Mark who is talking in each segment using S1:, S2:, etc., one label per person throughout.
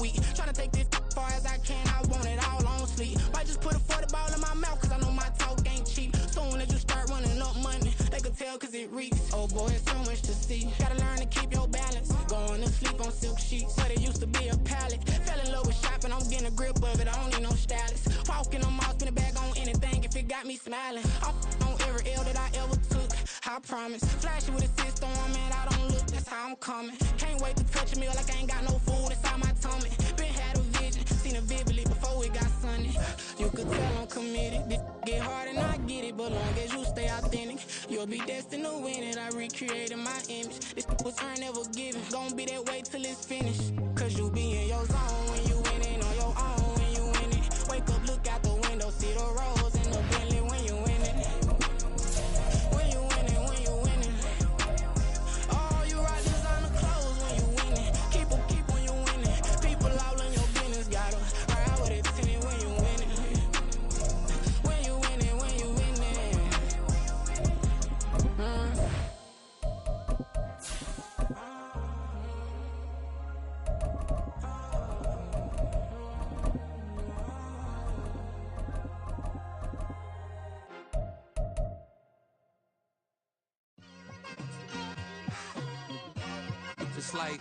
S1: week. Tryna take this far as I can, I want it all on sleep. Might just put a 40 ball in my mouth, cause I know my talk ain't cheap. Soon as you start running up money, they can tell cause it reeks. Oh boy, it's so much to see. Gotta learn to keep your balance. Going to sleep on silk sheets, but it used to be a pallet. Fell in love with shopping, I'm getting a grip of it, I don't need no stylist. Walking on mouth, spin a bag on anything if it got me smiling. I'm on every L that I ever took, I promise. Flashy with a system on, man, I don't look, that's how I'm coming. Can't wait to touch a meal like I ain't got no food inside my tummy. Been had a vision, seen it vividly before it got sunny. You could tell I'm committed, this get hard and I get it, but long as you stay authentic, you'll be destined to win it. I recreated my image, this was earned, never given. Gonna be that way till it's finished, cause you be in your zone when you winning on your own. When you win it, wake up, look out the window, see the rose in the Bentley when you win it. When you win it, when you win it. Oh, you rock designer clothes when you win it. Keep when you win it. People all in your business, gotta ride with it tinted when you win it. When you win it, when you win it.
S2: It's like,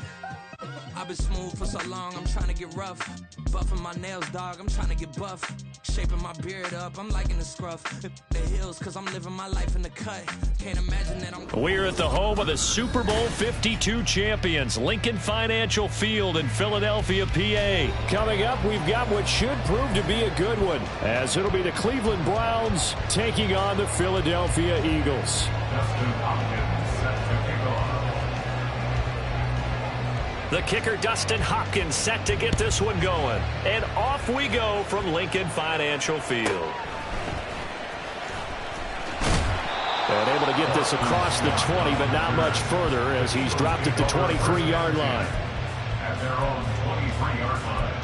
S2: I've been smooth for so long, I'm trying to get rough. Buffing my nails, dog, I'm trying to get buff. Shaping my beard up, I'm liking the scruff. The hills, cause I'm living my life in the cut. Can't imagine that I'm...
S3: We're at the home of the Super Bowl 52 champions, Lincoln Financial Field in Philadelphia, PA. Coming up, we've got what should prove to be a good one, as it'll be the Cleveland Browns taking on the Philadelphia Eagles. The kicker, Dustin Hopkins, set to get this one going. And off we go from Lincoln Financial Field. And able to get this across the 20, but not much further as he's dropped at the 23-yard line. At their own 23-yard line.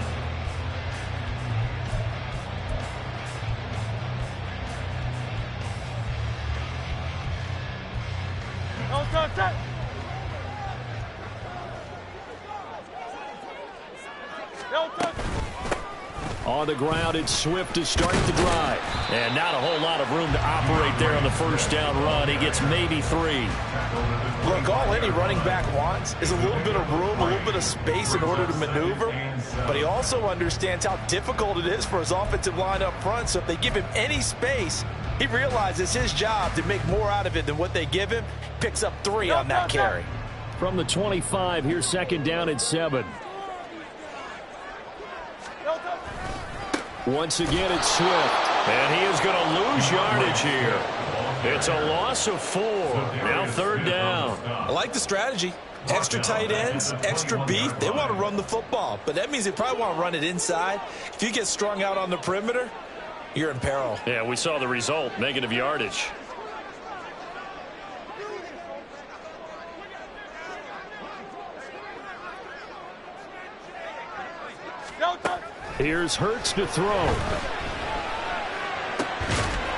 S3: On the ground, it's Swift to start the drive. And not a whole lot of room to operate there on the first down run. He gets maybe 3.
S4: Look, all any running back wants is a little bit of room, a little bit of space in order to maneuver. But he also understands how difficult it is for his offensive line up front. So if they give him any space, he realizes his job to make more out of it than what they give him. Picks up 3 on that carry.
S3: From the 25, here's second down and 7. Once again, it's Swift. And he is going to lose yardage here. It's a loss of 4. Now third down.
S4: I like the strategy. Extra tight ends, extra beef. They want to run the football, but that means they probably want to run it inside. If you get strung out on the perimeter, you're in peril.
S3: Yeah, we saw the result, negative yardage. Here's Hurts to throw.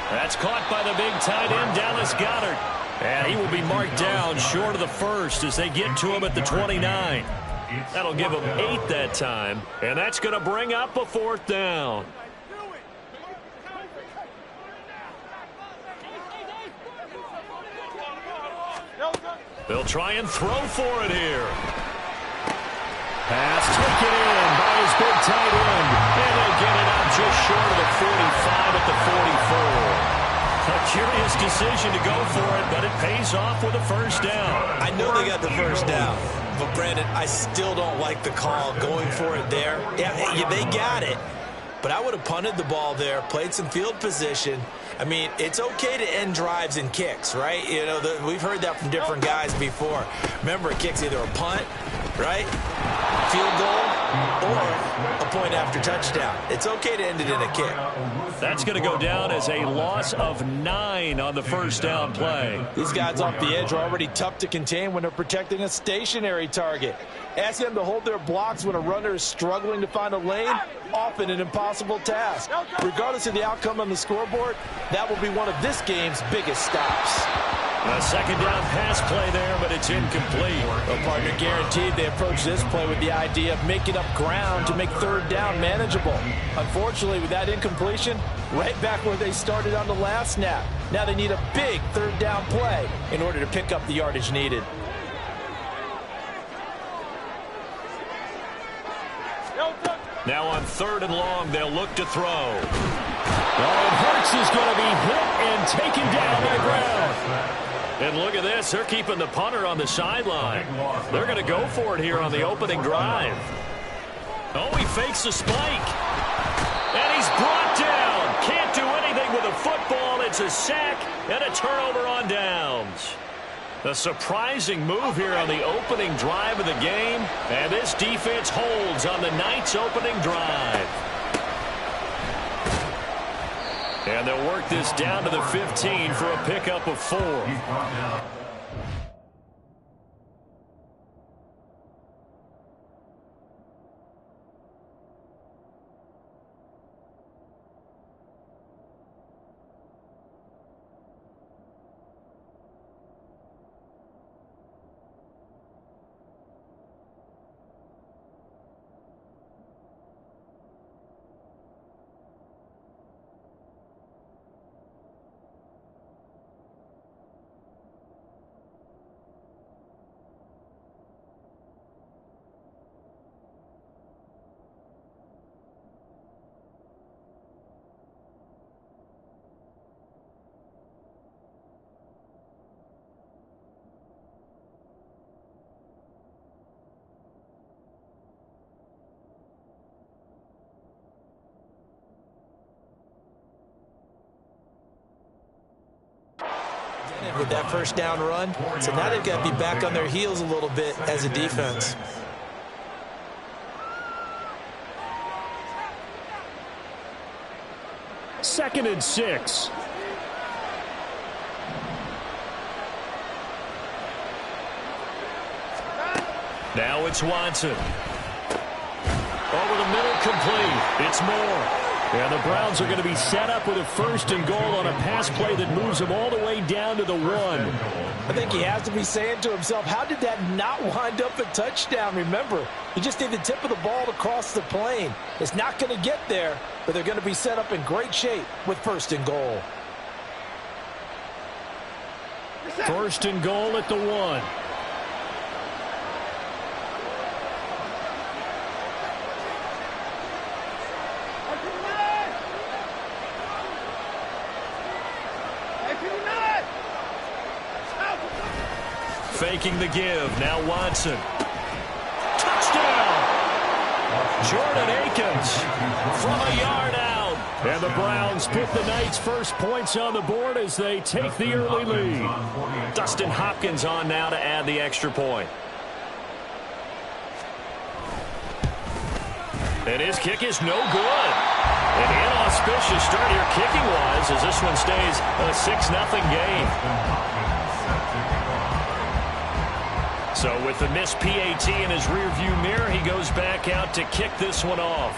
S3: That's caught by the big tight end, Dallas Goedert. And he will be marked down short of the first as they get to him at the 29. That'll give him 8 that time. And that's going to bring up a 4th down. They'll try and throw for it here. Pass taken in by his big tight end. And they get it out just short of the 45 at the 44. A curious decision to go for it, but it pays off with a first down.
S4: I know they got the first down, but Brandon, I still don't like the call going for it there. Yeah, they got it, but I would have punted the ball there, played some field position. I mean, it's okay to end drives and kicks, right? You know, we've heard that from different guys before. Remember, a kick's either a punt, right, field goal, or a point after touchdown. It's okay to end it in a kick.
S3: That's going to go down as a loss of 9 on the first down play.
S4: These guys off the edge are already tough to contain when they're protecting a stationary target. Ask them to hold their blocks when a runner is struggling to find a lane, often an impossible task. Regardless of the outcome on the scoreboard, that will be one of this game's biggest stops.
S3: A second down pass play there, but it's incomplete.
S4: Well, partner, guaranteed they approach this play with the idea of making up ground to make third down manageable. Unfortunately, with that incompletion, right back where they started on the last snap. Now they need a big third down play in order to pick up the yardage needed.
S3: Now on 3rd and long, they'll look to throw. Oh, Hurts is going to be hit and taken down to the ground. And look at this. They're keeping the punter on the sideline. They're going to go for it here on the opening drive. Oh, he fakes the spike. And he's brought down. Can't do anything with a football. It's a sack and a turnover on downs. A surprising move here on the opening drive of the game. And this defense holds on the Knights' opening drive. And they'll work this down to the 15 for a pickup of 4.
S4: With that first down run, so now they've got to be back on their heels a little bit as a defense.
S3: Second and 6. Now it's Watson. Over the middle, complete. It's Moore. And the Browns are going to be set up with a 1st and goal on a pass play that moves them all the way down to the 1.
S4: I think he has to be saying to himself, how did that not wind up a touchdown? Remember, he just did the tip of the ball to cross the plane. It's not going to get there, but they're going to be set up in great shape with 1st and goal.
S3: 1st and goal at the 1. Faking the give. Now Watson. Touchdown! Jordan Akins from a yard out. And the Browns put the Knights' first points on the board as they take the early lead. Dustin Hopkins on now to add the extra point. And his kick is no good. An inauspicious start here kicking-wise as this one stays a 6-0 game. So with the missed PAT in his rearview mirror, he goes back out to kick this one off.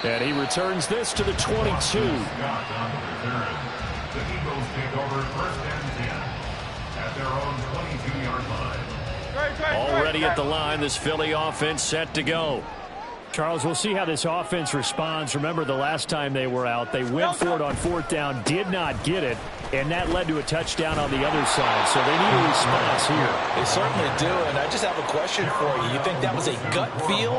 S3: And he returns this to the 22. Already at the line, this Philly offense set to go. Charles, we'll see how this offense responds. Remember, the last time they were out, they went for it on 4th down, did not get it, and that led to a touchdown on the other side. So they need a response here.
S4: They certainly do, and I just have a question for you. You think that was a gut feel,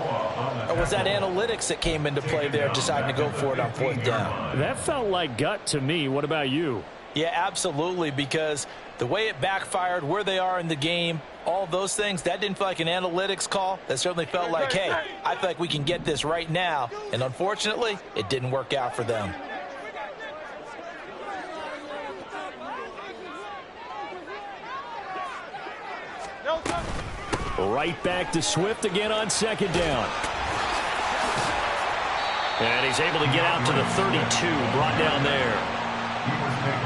S4: or was that analytics that came into play there deciding to go for it on 4th down?
S3: That felt like gut to me. What about you?
S4: Yeah, absolutely, because the way it backfired, where they are in the game, all those things, that didn't feel like an analytics call. That certainly felt like, hey, I feel like we can get this right now. And unfortunately, it didn't work out for them.
S3: Right back to Swift again on 2nd down. And he's able to get out to the 32, brought down there.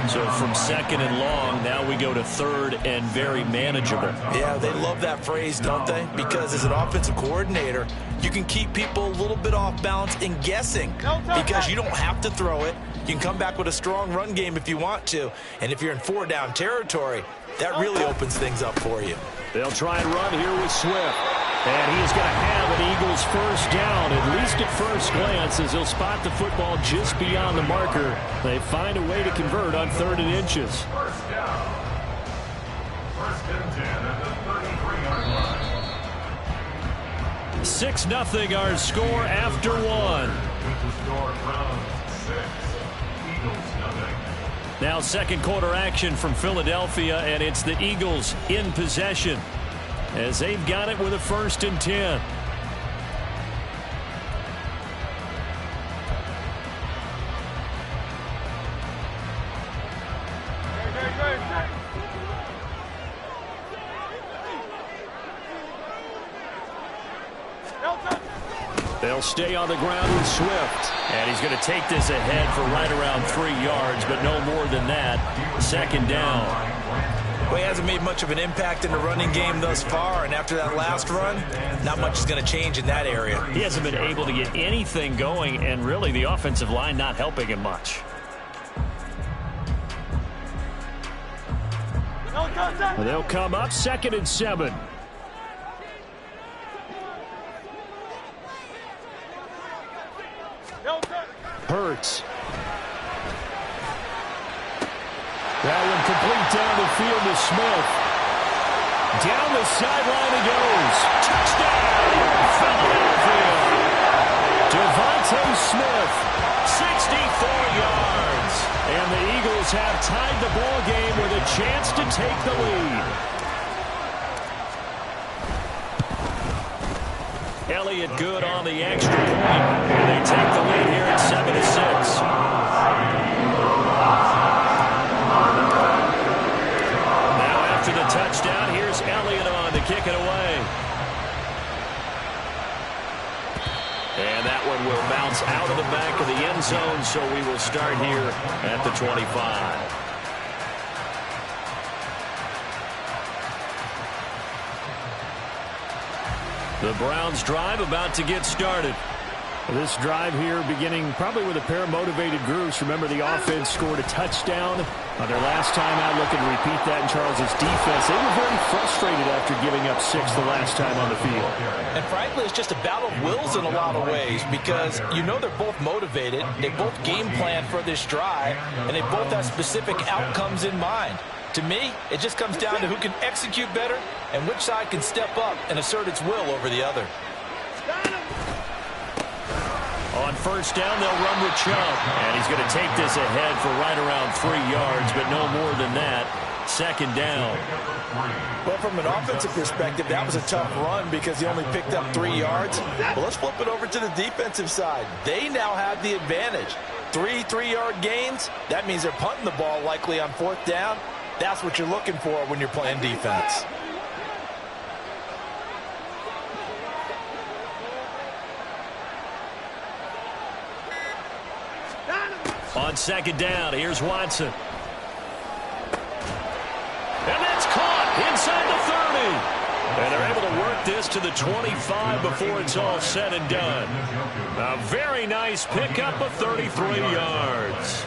S3: So from 2nd and long, now we go to 3rd and very manageable.
S4: Yeah, they love that phrase, don't they? Because as an offensive coordinator, you can keep people a little bit off balance and guessing because you don't have to throw it. You can come back with a strong run game if you want to. And if you're in 4-down territory, that really opens things up for you.
S3: They'll try and run here with Swift. And he's going to have an Eagles first down, at least at first glance, as he'll spot the football just beyond the marker. They find a way to convert on 3rd and inches.
S5: First down. 1st and 10 at the 33-yard line.
S3: 6-0 our score after 1.
S5: With the score, Browns 6, Eagles nothing.
S3: Now second quarter action from Philadelphia, and it's the Eagles in possession as they've got it with a 1st and 10. They'll stay on the ground with Swift. And he's going to take this ahead for right around 3 yards, but no more than that. 2nd down.
S4: Well, he hasn't made much of an impact in the running game thus far, and after that last run, not much is going to change in that area.
S3: He hasn't been able to get anything going, and really the offensive line not helping him much. They'll come up 2nd and 7. Hurts. That one complete down the field to Smith. Down the sideline he goes. Touchdown, Philadelphia. Devontae Smith, 64 yards. And the Eagles have tied the ball game with a chance to take the lead. Elliott good on the extra point. And they take the lead here at 7-6. Now after the touchdown, here's Elliott on to kick it away. And that one will bounce out of the back of the end zone, so we will start here at the 25. The Browns drive about to get started. This drive here beginning probably with a pair of motivated groups. Remember, the offense scored a touchdown on their last time out. Looking to repeat that in Charles's defense. They were very frustrated after giving up 6 the last time on the field.
S4: And frankly, it's just a battle of wills in a lot of ways because you know they're both motivated. They both game plan for this drive, and they both have specific outcomes in mind. To me, it just comes down to who can execute better and which side can step up and assert its will over the other.
S3: On first down, they'll run with Chubb. And he's going to take this ahead for right around 3 yards, but no more than that. 2nd down.
S4: Well, from an offensive perspective, that was a tough run because he only picked up 3 yards. But let's flip it over to the defensive side. They now have the advantage. 3 3-yard gains, that means they're punting the ball likely on 4th down. That's what you're looking for when you're playing defense.
S3: On 2nd down, here's Watson. And that's caught inside the 30. And they're able to work this to the 25 before it's all said and done. A very nice pickup of 33 yards.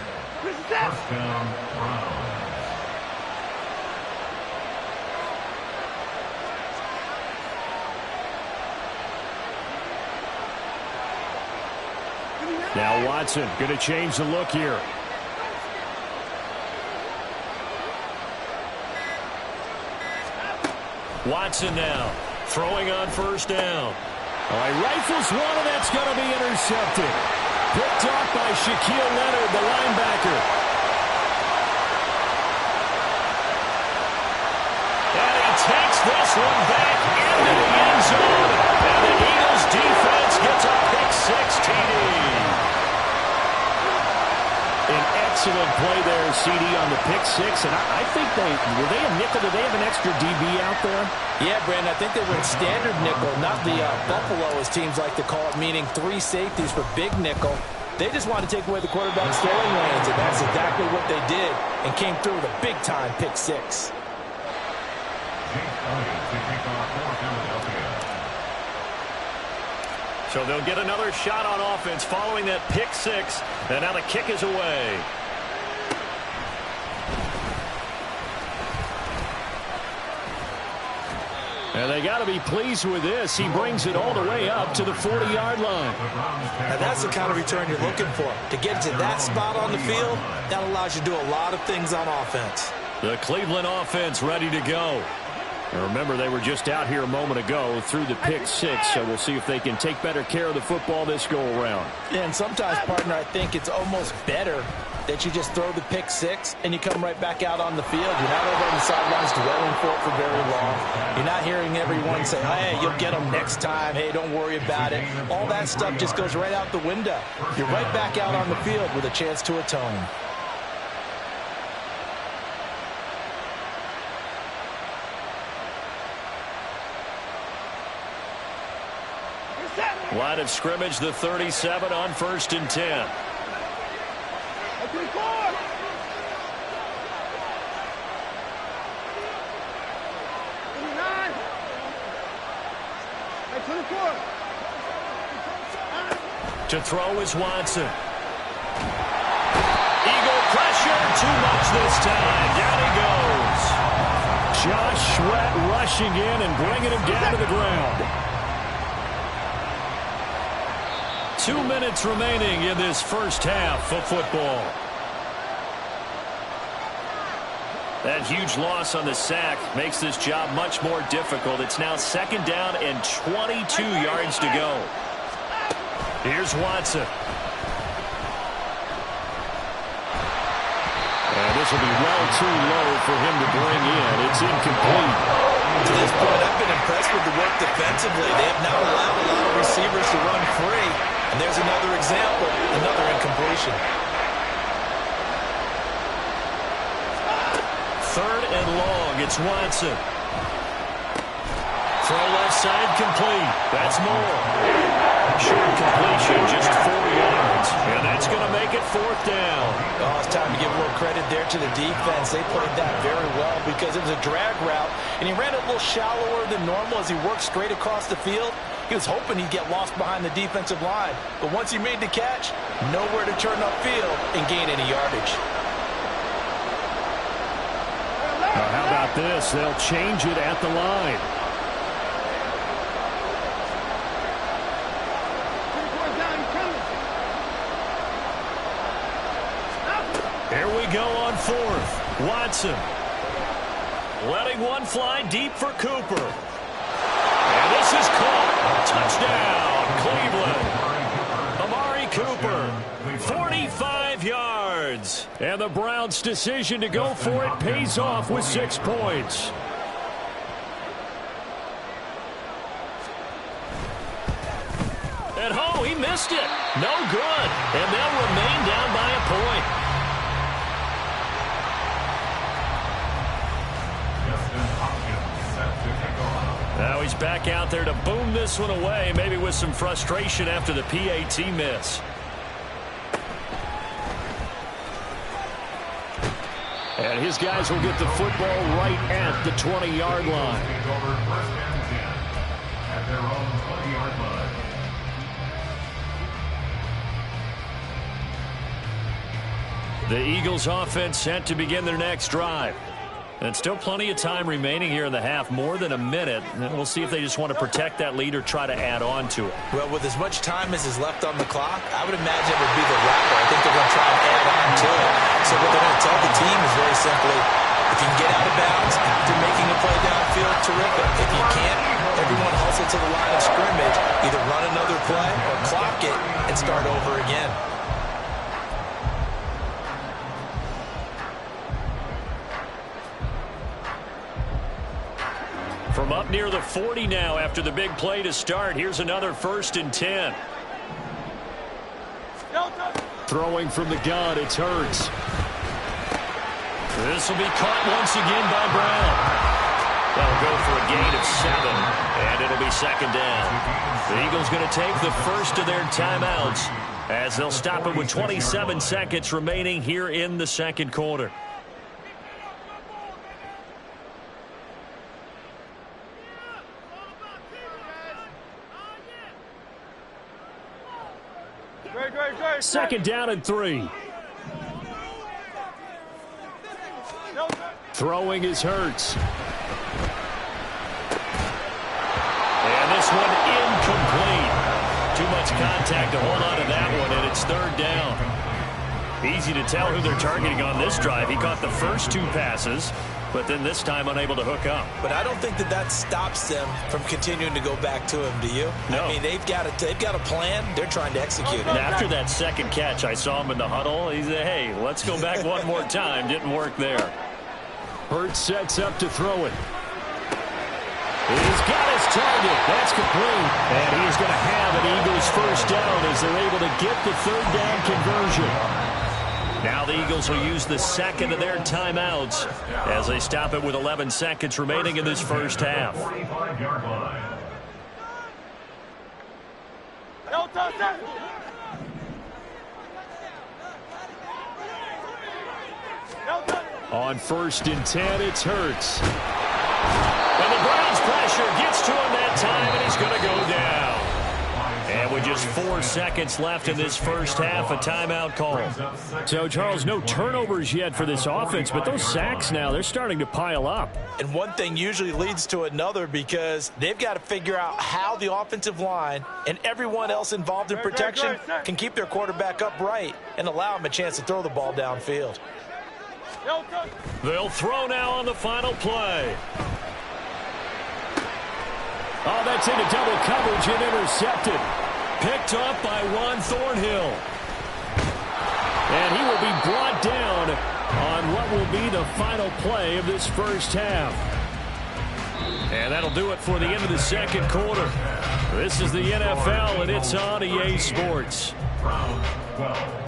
S3: Now Watson going to change the look here. Watson now throwing on first down. All right, rifles one, and that's going to be intercepted. Picked off by Shaquille Leonard, the linebacker. And he takes this one back into the end zone. And the Eagles defense gets a pick-6 TD. An excellent play there, CD, on the pick-6. And I think were they a nickel? Did they have an extra DB out there?
S4: Yeah, Brandon, I think they went standard nickel, not the Buffalo, as teams like to call it, meaning 3 safeties for big nickel. They just wanted to take away the quarterback's throwing lanes, and that's exactly what they did, and came through with a big-time pick-6.
S3: So they'll get another shot on offense following that pick six. And now the kick is away. And they got to be pleased with this. He brings it all the way up to the 40-yard line.
S4: Now that's the kind of return you're looking for. To get to that spot on the field, that allows you to do a lot of things on offense.
S3: The Cleveland offense ready to go. And remember, they were just out here a moment ago through the pick six, so we'll see if they can take better care of the football this go-around.
S4: And sometimes, partner, I think it's almost better that you just throw the pick six and you come right back out on the field. You're not over on the sidelines dwelling for it for very long. You're not hearing everyone say, hey, you'll get them next time. Hey, don't worry about it. All that stuff just goes right out the window. You're right back out on the field with a chance to atone.
S3: Line of scrimmage, the 37 on 1st and 10. To throw is Watson. Eagle pressure, too much this time. Down he goes. Josh Sweat rushing in and bringing him down to the ground. 2 minutes remaining in this first half of football. That huge loss on the sack makes this job much more difficult. It's now 2nd down and 22 yards to go. Here's Watson. And this will be well too low for him to bring in. It's incomplete.
S4: To this point, I've been impressed with the work defensively. They have now allowed a lot of receivers to run free. And there's another example, another incompletion.
S3: 3rd and long, it's Watson. Throw left side complete. That's more. Short completion, just 4 yards. And that's going to make it 4th down.
S4: Oh, it's time to give a little credit there to the defense. They played that very well because it was a drag route. And he ran it a little shallower than normal as he worked straight across the field. He was hoping he'd get lost behind the defensive line. But once he made the catch, nowhere to turn upfield and gain any yardage.
S3: Now, how about this? They'll change it at the line. Here we go on 4th. Watson. Letting one fly deep for Cooper. And this is caught. Touchdown, Cleveland. Amari Cooper, 45 yards. And the Browns' decision to go for it pays off with 6 points. At home, he missed it. No good. And they'll remain down by a point. Now he's back out there to boom this one away, maybe with some frustration after the PAT miss. And his guys will get the football right at the 20-yard line.
S5: At their own 20-yard line.
S3: The Eagles offense set to begin their next drive. And still plenty of time remaining here in the half, more than a minute. And we'll see if they just want to protect that lead or try to add on to it.
S4: Well, with as much time as is left on the clock, I would imagine it would be the latter. I think they're going to try and add on to it. So what they're going to tell the team is very simply, if you can get out of bounds after making a play downfield, terrific. If you can't, everyone hustle to the line of scrimmage, either run another play or clock it and start over again.
S3: From up near the 40 now after the big play to start. Here's another 1st and 10. Throwing from the gun, it's Hurts. This will be caught once again by Brown. They'll go for a gain of 7, and it'll be 2nd down. The Eagles going to take the first of their timeouts as they'll stop it with 27 seconds remaining here in the 2nd quarter. Second down and 3. Throwing is Hurts. And this one incomplete. Too much contact to hold on to that one, and it's third down. Easy to tell who they're targeting on this drive. He caught the first 2 passes, but then this time unable to hook up.
S4: But I don't think that stops them from continuing to go back to him, do you?
S3: No.
S4: I mean, they've got a plan. They're trying to execute it.
S3: And after that second catch, I saw him in the huddle. He said, hey, let's go back one more time. Didn't work there. Hurts sets up to throw it. He's got his target. That's complete. And he's going to have an Eagles first down as they're able to get the third down conversion. Now the Eagles will use the second of their timeouts as they stop it with 11 seconds remaining in this first half.
S5: 45-yard line.
S3: On 1st and 10, it's Hurts. And the Browns pressure gets to him that time, and he's going to go down. And with just 4 seconds left in this first half, a timeout call. So, Charles, no turnovers yet for this offense, but those sacks now, they're starting to pile up.
S4: And one thing usually leads to another because they've got to figure out how the offensive line and everyone else involved in protection can keep their quarterback upright and allow him a chance to throw the ball downfield.
S3: They'll throw now on the final play. Oh, that's into double coverage and intercepted. Picked up by Juan Thornhill. And he will be brought down on what will be the final play of this first half. And that'll do it for the end of the second quarter. This is the NFL, and it's on EA Sports.
S5: Round 12.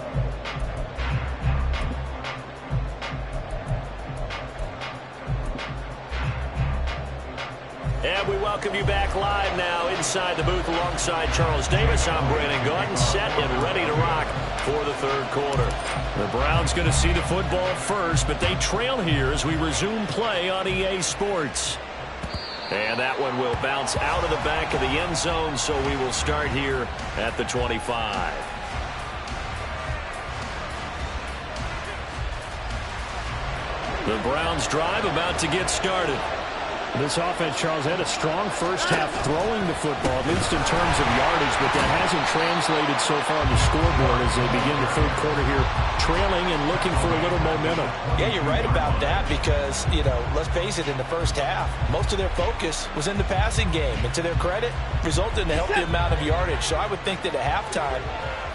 S3: And we welcome you back live now inside the booth alongside Charles Davis. I'm Brandon Gordon, set and ready to rock for the third quarter. The Browns going to see the football first, but they trail here as we resume play on EA Sports. And that one will bounce out of the back of the end zone, so we will start here at the 25. The Browns drive about to get started. This offense, Charles, had a strong first half throwing the football, at least in terms of yardage, but that hasn't translated so far on the scoreboard as they begin the third quarter here, trailing and looking for a little momentum.
S4: Yeah, you're right about that because, let's face it, in the first half, most of their focus was in the passing game. And to their credit, resulted in a healthy amount of yardage. So I would think that at halftime,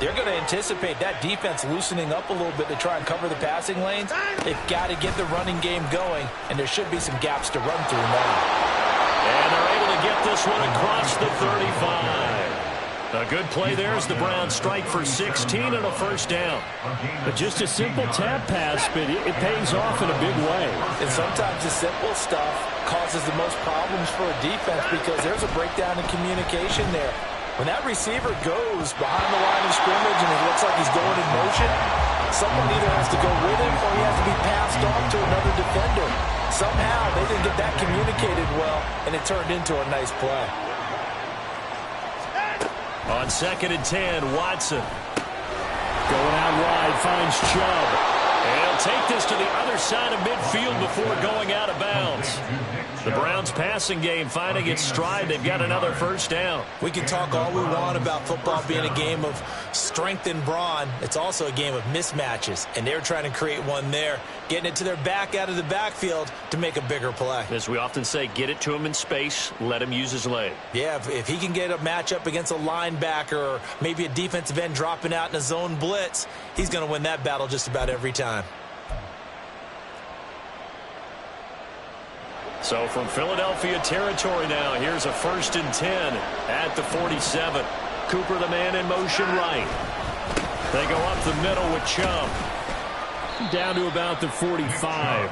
S4: they're going to anticipate that defense loosening up a little bit to try and cover the passing lanes. They've got to get the running game going, and there should be some gaps to run through now.
S3: And they're able to get this one across the 35. A good play there as the Browns strike for 16 and a first down. But just a simple tap pass, but it pays off in a big way.
S4: And sometimes the simple stuff causes the most problems for a defense because there's a breakdown in communication there. When that receiver goes behind the line of scrimmage and it looks like he's going in motion, someone either has to go with him or he has to be passed on to another defender. Somehow they didn't get that communicated well, and it turned into a nice play.
S3: On 2nd and 10, Watson. Going out wide, finds Chubb. And he'll take this to the other side of midfield before going out of bounds. The Browns passing game finding its stride. They've got another first down.
S4: We can talk all we want about football being a game of strength and brawn. It's also a game of mismatches, and they're trying to create one there, getting it to their back out of the backfield to make a bigger play.
S3: As we often say, get it to him in space, let him use his leg.
S4: Yeah, if he can get a matchup against a linebacker or maybe a defensive end dropping out in a zone blitz, he's going to win that battle just about every time.
S3: So from Philadelphia territory now, here's a 1st and 10 at the 47. Cooper the man in motion right. They go up the middle with Chubb. Down to about the 45.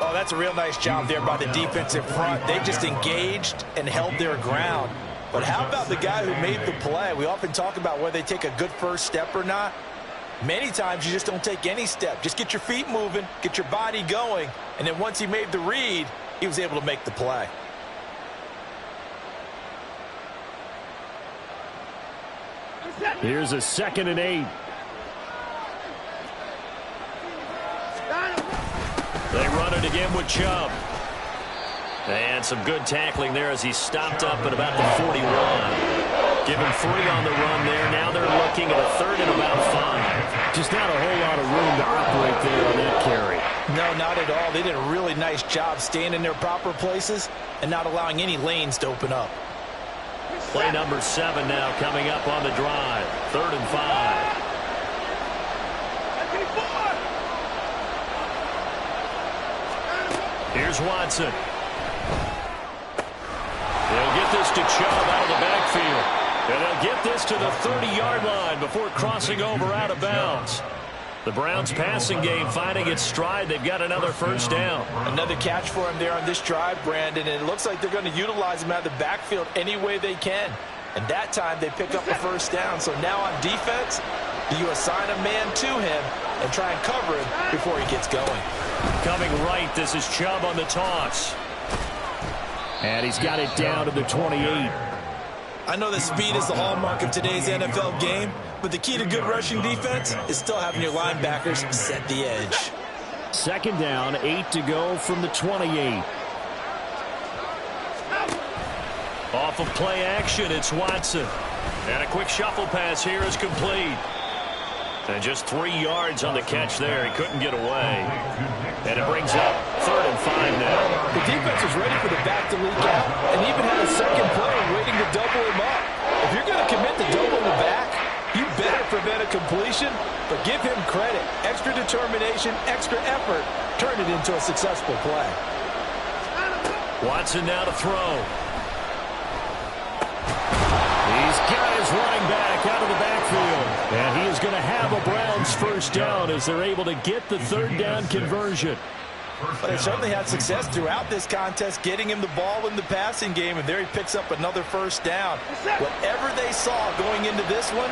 S4: Oh, that's a real nice job there by the defensive front. They just engaged and held their ground. But how about the guy who made the play? We often talk about whether they take a good first step or not. Many times you just don't take any step. Just get your feet moving, get your body going, and then once he made the read, he was able to make the play.
S3: Here's a 2nd and 8. They run it again with Chubb. And some good tackling there as he stopped up at about the 41. Given 3 on the run there. Now they're looking at a 3rd and about 5. Just not a whole lot of room to operate there on that carry.
S4: No, not at all. They did a really nice job staying in their proper places and not allowing any lanes to open up.
S3: Play number 7 now coming up on the drive. 3rd and 5. Here's Watson. They'll get this to Chubb out of the backfield. And they'll get this to the 30-yard line before crossing over out of bounds. The Browns passing game finding its stride. They've got another 1st down.
S4: Another catch for him there on this drive, Brandon. And it looks like they're going to utilize him out of the backfield any way they can. And that time they pick up a 1st down. So now on defense, do you assign a man to him and try and cover him before he gets going?
S3: Coming right, this is Chubb on the toss. And he's got it down to the 28.
S4: I know that speed is the hallmark of today's NFL game, but the key to good rushing defense is still having your linebackers set the edge.
S3: 2nd down, 8 to go from the 28. Off of play action, it's Watson. And a quick shuffle pass here is complete. And just 3 yards on the catch there. He couldn't get away. And it brings up 3rd and 5 now.
S4: The defense was ready for the back to leak out and even had a second play waiting to double him up. If you're going to commit to double the back, you better prevent a completion, but give him credit. Extra determination, extra effort, turn it into a successful play.
S3: Watson now to throw. He's got his running back out of the backfield. And he is going to have a Browns 1st down as they're able to get the 3rd down conversion.
S4: But they certainly had success throughout this contest, getting him the ball in the passing game, and there he picks up another 1st down. Whatever they saw going into this one,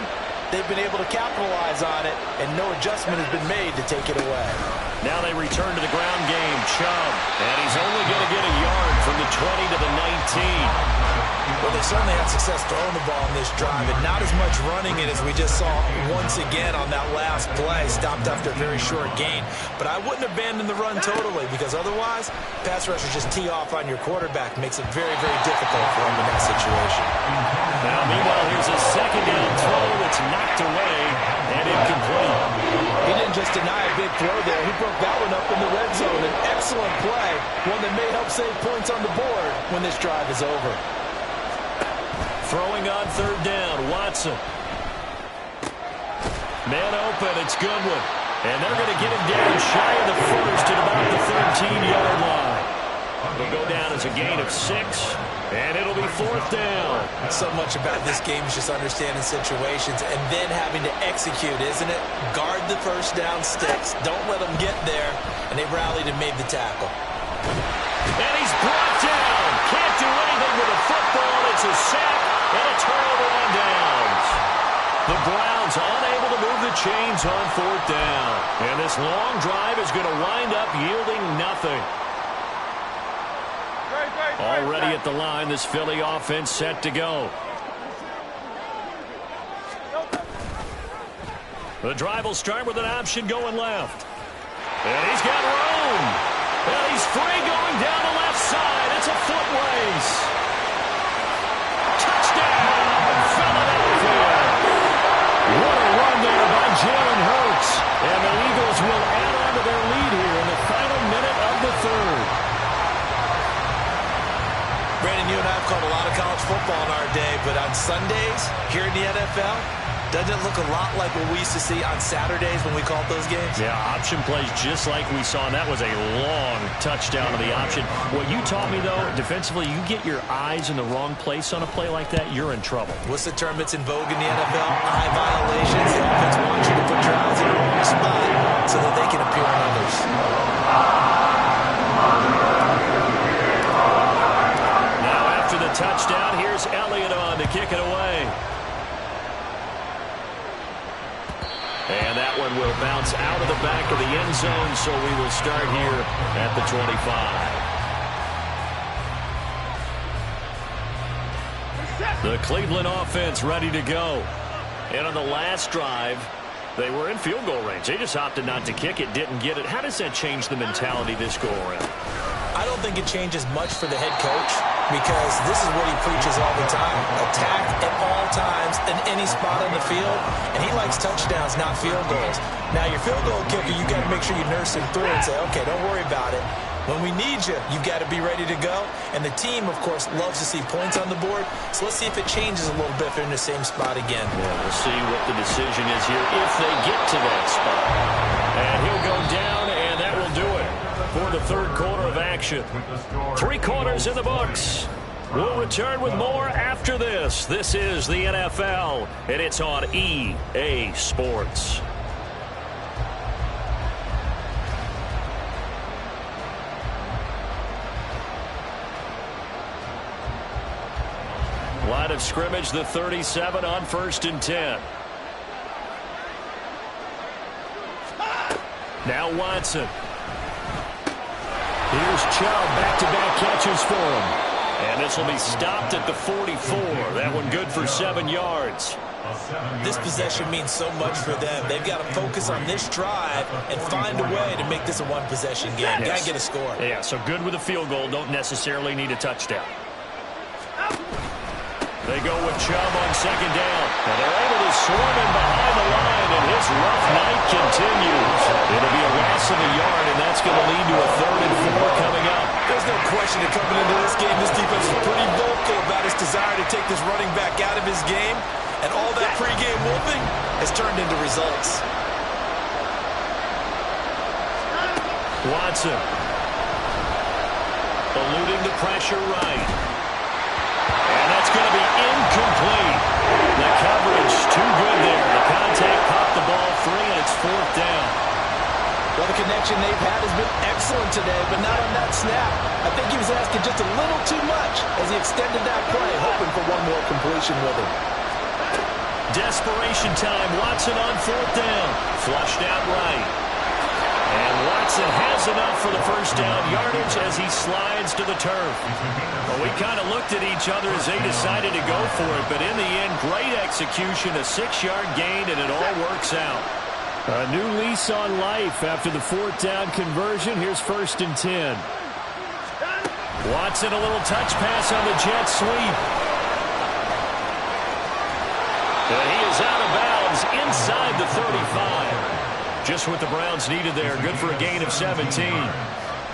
S4: they've been able to capitalize on it, and no adjustment has been made to take it away.
S3: Now they return to the ground game. Chubb, and he's only going to get a yard from the 20 to the 19.
S4: Well, they certainly had success throwing the ball in this drive, and not as much running it as we just saw once again on that last play. Stopped after a very short gain. But I wouldn't abandon the run totally, because otherwise, pass rushers just tee off on your quarterback. Makes it very, very difficult for him in that situation.
S3: Now, meanwhile, here's a 2nd down throw that's knocked away and incomplete.
S4: He didn't just deny a big throw there. He broke that one up in the red zone. An excellent play, one that may help save points on the board when this drive is over.
S3: Throwing on 3rd down, Watson. Man open, it's Goodwin. And they're going to get him down shy of the 1st at about the 13-yard line. It'll go down as a gain of 6, and it'll be 4th down.
S4: So much about this game is just understanding situations and then having to execute, isn't it? Guard the 1st down sticks. Don't let them get there. And they rallied and made the tackle.
S3: And he's brought down. Can't do anything with a football. It's a sack. And a turnover on downs. The Browns unable to move the chains on 4th down. And this long drive is going to wind up yielding nothing. Already at the line, this Philly offense set to go. The drive will start with an option going left. And he's got room. And he's free going down the left side. It's a foot race. Touchdown, Philadelphia. What a run there by Jalen Hurts. And the Eagles will add on to their lead here in the final minute of the 3rd.
S4: Brandon, you and I have called a lot of college football in our day, but on Sundays here in the NFL, doesn't it look a lot like what we used to see on Saturdays when we called those games?
S3: Yeah, option plays just like we saw, and that was a long touchdown to the option. What you taught me, though, defensively, you get your eyes in the wrong place on a play like that, you're in trouble.
S4: What's the term that's in vogue in the NFL? Eye violations. The offense wants you to put your eyes in the wrong spot so that they can appear on others.
S3: Now after the touchdown, here's Elliott on to kick it away. And that one will bounce out of the back of the end zone, so we will start here at the 25. The Cleveland offense ready to go. And on the last drive, they were in field goal range. They just opted not to kick it, didn't get it. How does that change the mentality this go around?
S4: I don't think it changes much for the head coach because this is what he preaches all the time. Attack at all times in any spot on the field, and he likes touchdowns, not field goals. Now, your field goal kicker, you got to make sure you nurse him through and say, okay, don't worry about it. When we need you, you've got to be ready to go. And the team, of course, loves to see points on the board. So let's see if it changes a little bit if they're in the same spot again.
S3: Yeah, we'll see what the decision is here if they get to that spot. And he'll go down, and that will do it for the third quarter of action. 3 quarters in the books. We'll return with more after this. This is the NFL, and it's on EA Sports. Line of scrimmage, the 37 on 1st and 10. Now Watson. Here's Chubb, back-to-back catches for him. And this will be stopped at the 44. That one good for 7 yards.
S4: This possession means so much for them. They've got to focus on this drive and find a way to make this a one-possession game. Got to get a score.
S3: Yeah, so good with a field goal. Don't necessarily need a touchdown. They go with Chubb on 2nd down. And they're able to swarm him behind the line, and his rough night continues. It'll be a loss of a yard, and that's going to lead to a 3rd and 4 coming up.
S4: There's no question that coming into this game, this defense is pretty vocal about his desire to take this running back out of his game, and all that pregame whooping has turned into results.
S3: Watson. Eluding the pressure right. And that's going to be incomplete. The coverage too good there. The contact popped the ball free, and it's 4th down.
S4: Well, the connection they've had has been excellent today, but not on that snap. I think he was asking just a little too much as he extended that play, hoping for one more completion with him.
S3: Desperation time. Watson on 4th down. Flushed out right. And Watson has enough for the 1st down yardage as he slides to the turf. Well, we kind of looked at each other as they decided to go for it, but in the end, great execution, a 6-yard gain, and it all works out. A new lease on life after the 4th down conversion. Here's 1st and 10. Watson, a little touch pass on the jet sweep. And he is out of bounds inside the 35. Just what the Browns needed there. Good for a gain of 17.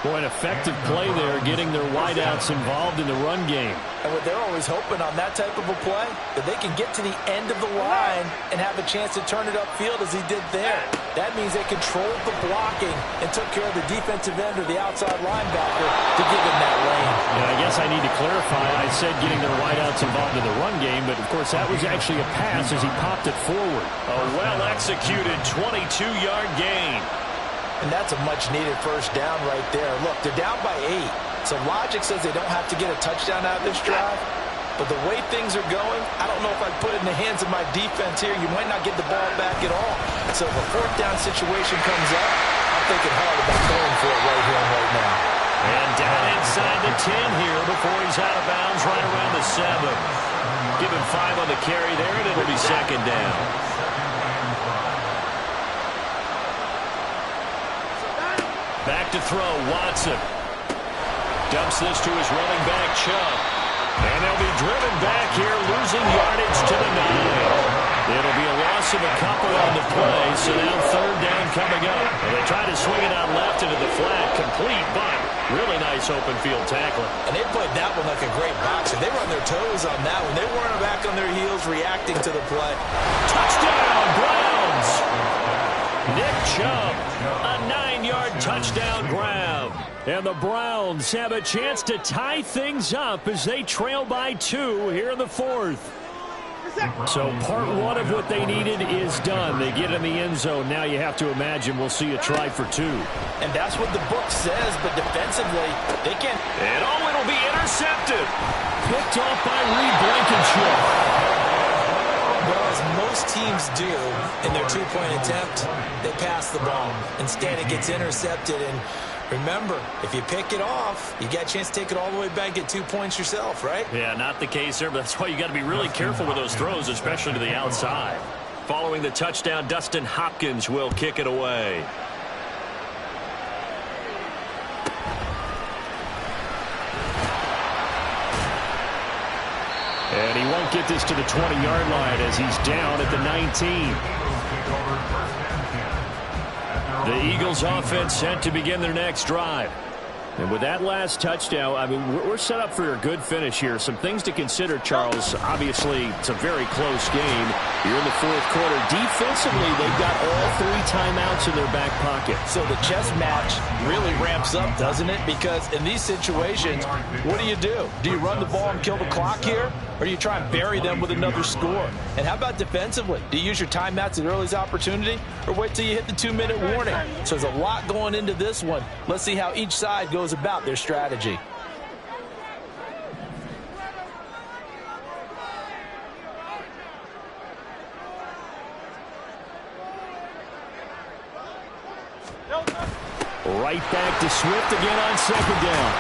S3: Boy, an effective play there, getting their wideouts involved in the run game.
S4: And what they're always hoping on that type of a play, that they can get to the end of the line and have a chance to turn it upfield as he did there. That means they controlled the blocking and took care of the defensive end or the outside linebacker to give him that lane.
S3: And I guess I need to clarify. I said getting their wideouts involved in the run game, but of course that was actually a pass as he popped it forward. A well-executed 22-yard gain.
S4: And that's a much-needed 1st down right there. Look, they're down by 8. So logic says they don't have to get a touchdown out of this drive. But the way things are going, I don't know if I'd put it in the hands of my defense here. You might not get the ball back at all. So if a 4th down situation comes up, I'm thinking hard about going for it right here and right now.
S3: And down inside the 10 here before he's out of bounds right around the 7. Give him 5 on the carry there, and it'll be 2nd down. Back to throw, Watson. Dumps this to his running back, Chubb. And they'll be driven back here, losing yardage to the 9. It'll be a loss of a couple on the play, so now 3rd down coming up. And they try to swing it out left into the flat, complete, but really nice open field tackling.
S4: And they played that one like a great boxer. They were on their toes on that one. They weren't back on their heels reacting to the play.
S3: Touchdown, Browns! Nick Chubb, a 9-yard touchdown grab. And the Browns have a chance to tie things up as they trail by 2 here in the 4th. So part 1 of what they needed is done. They get in the end zone. Now you have to imagine we'll see a try for 2.
S4: And that's what the book says, but defensively, they can't.
S3: And it'll be intercepted. Picked off by Reed Blankenship.
S4: Well, as most teams do in their 2-point attempt, they pass the ball. Instead, it gets intercepted. And remember, if you pick it off, you got a chance to take it all the way back, get 2 points yourself, right?
S3: Yeah, not the case there, but that's why you got to be really careful with those throws, especially to the outside. Following the touchdown, Dustin Hopkins will kick it away. And he won't get this to the 20-yard line as he's down at the 19. The Eagles offense set to begin their next drive. And with that last touchdown, I mean, we're set up for a good finish here. Some things to consider, Charles. Obviously, it's a very close game. You're in the fourth quarter. Defensively, they've got all 3 timeouts in their back pocket.
S4: So the chess match really ramps up, doesn't it? Because in these situations, what do? Do you run the ball and kill the clock here? Or do you try and bury them with another score? And how about defensively? Do you use your timeouts at earliest opportunity? Or wait till you hit the 2-minute warning? So there's a lot going into this one. Let's see how each side goes about their strategy.
S3: Right back to Swift again on second down.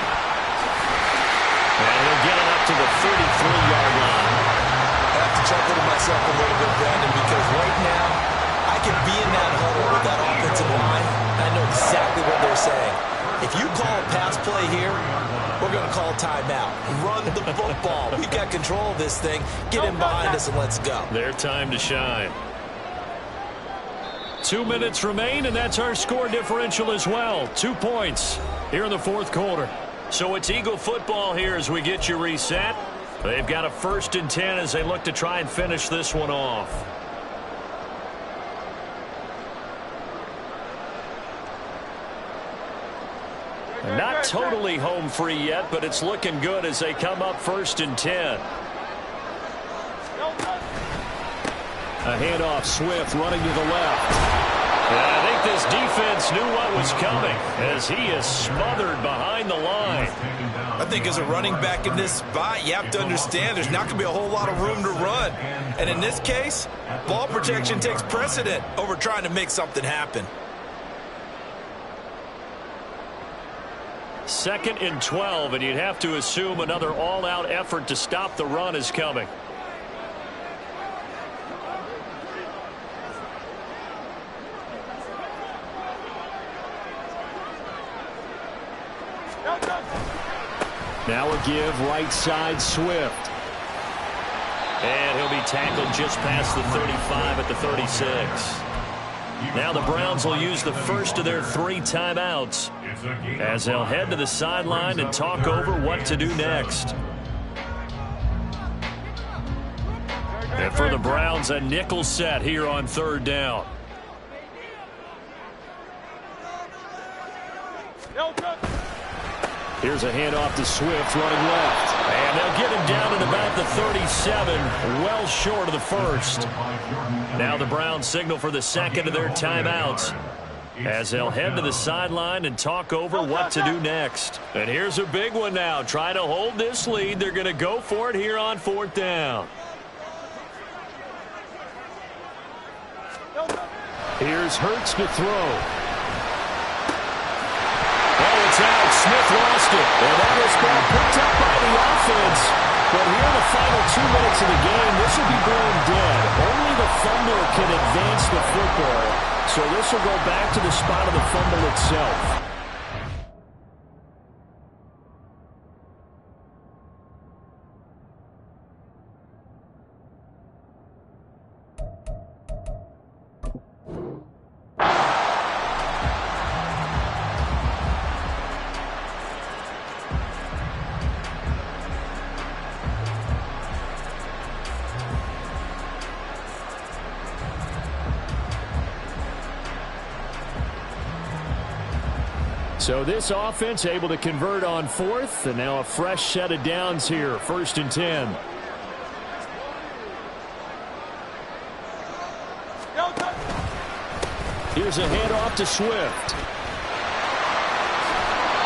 S3: And he'll get it up to the 33-yard line.
S4: I have to chuckle to myself a little bit, Brandon, because right now I can be in that huddle with that offensive line. I know exactly what they're saying. If you call a pass play here, we're going to call timeout. Run the football. We've got control of this thing. Get in behind us and let's go.
S3: Their time to shine. 2 minutes remain, and that's our score differential as well. 2 points here in the fourth quarter. So it's Eagle football here as we get you reset. They've got a 1st and 10 as they look to try and finish this one off. Not totally home free yet, but it's looking good as they come up 1st and 10. A handoff, Swift running to the left. And I think this defense knew what was coming as he is smothered behind the line.
S4: I think as a running back in this spot, you have to understand there's not going to be a whole lot of room to run. And in this case, ball protection takes precedent over trying to make something happen.
S3: 2nd and 12, and you'd have to assume another all-out effort to stop the run is coming. Now a give right side, Swift. And he'll be tackled just past the 35 at the 36. Now the Browns will use the first of their 3 timeouts as they'll head to the sideline and talk over what to do next. And for the Browns, a nickel set here on 3rd down. Here's a handoff to Swift running left. And they'll get him down at about the 37, well short of the 1st. Now the Browns signal for the 2nd of their timeouts as they'll head to the sideline and talk over what to do next. And here's a big one now. Trying to hold this lead. They're going to go for it here on 4th down. Here's Hurts to throw. It's out. Smith lost it. And that was ball picked up by the offense. But here in the final 2 minutes of the game, this will be blown dead. Only the fumbler can advance the football. So this will go back to the spot of the fumble itself. So this offense able to convert on 4th, and now a fresh set of downs here, 1st and 10. Here's a handoff to Swift.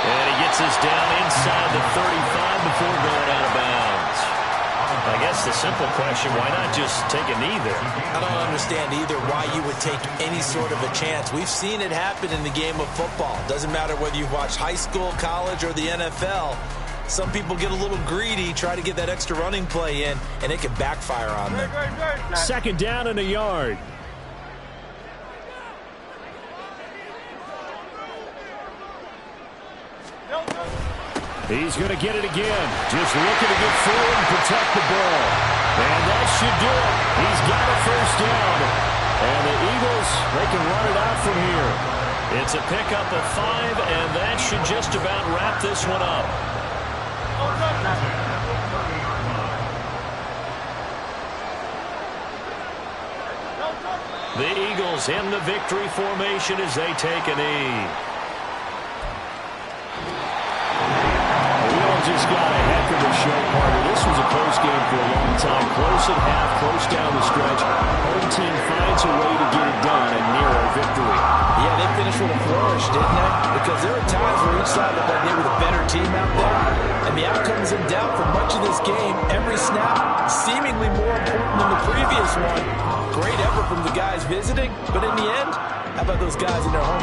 S3: And he gets this down inside the 35 before going out of bounds. I guess the simple question, why not just take a knee there?
S4: I don't understand either why you would take any sort of a chance. We've seen it happen in the game of football. Doesn't matter whether you've watched high school, college, or the NFL. some people get a little greedy, try to get that extra running play in, and it can backfire on them.
S3: Second down and a yard. He's going to get it again. Just looking to get forward and protect the ball. And that should do it. He's got a first down. And the Eagles, they can run it out from here. It's a pickup of 5, and that should just about wrap this one up. The Eagles in the victory formation as they take a knee. Just got a heck of a show, partner. This was a close game for a long time. Close at half, close down the stretch. Home team finds a way to get it done and near a victory.
S4: Yeah, they finished with a flourish, didn't they? Because there were times where each side looked like they were the better team out there. And the outcome's in doubt for much of this game. Every snap seemingly more important than the previous one. Great effort from the guys visiting, but in the end, how about those guys in their home?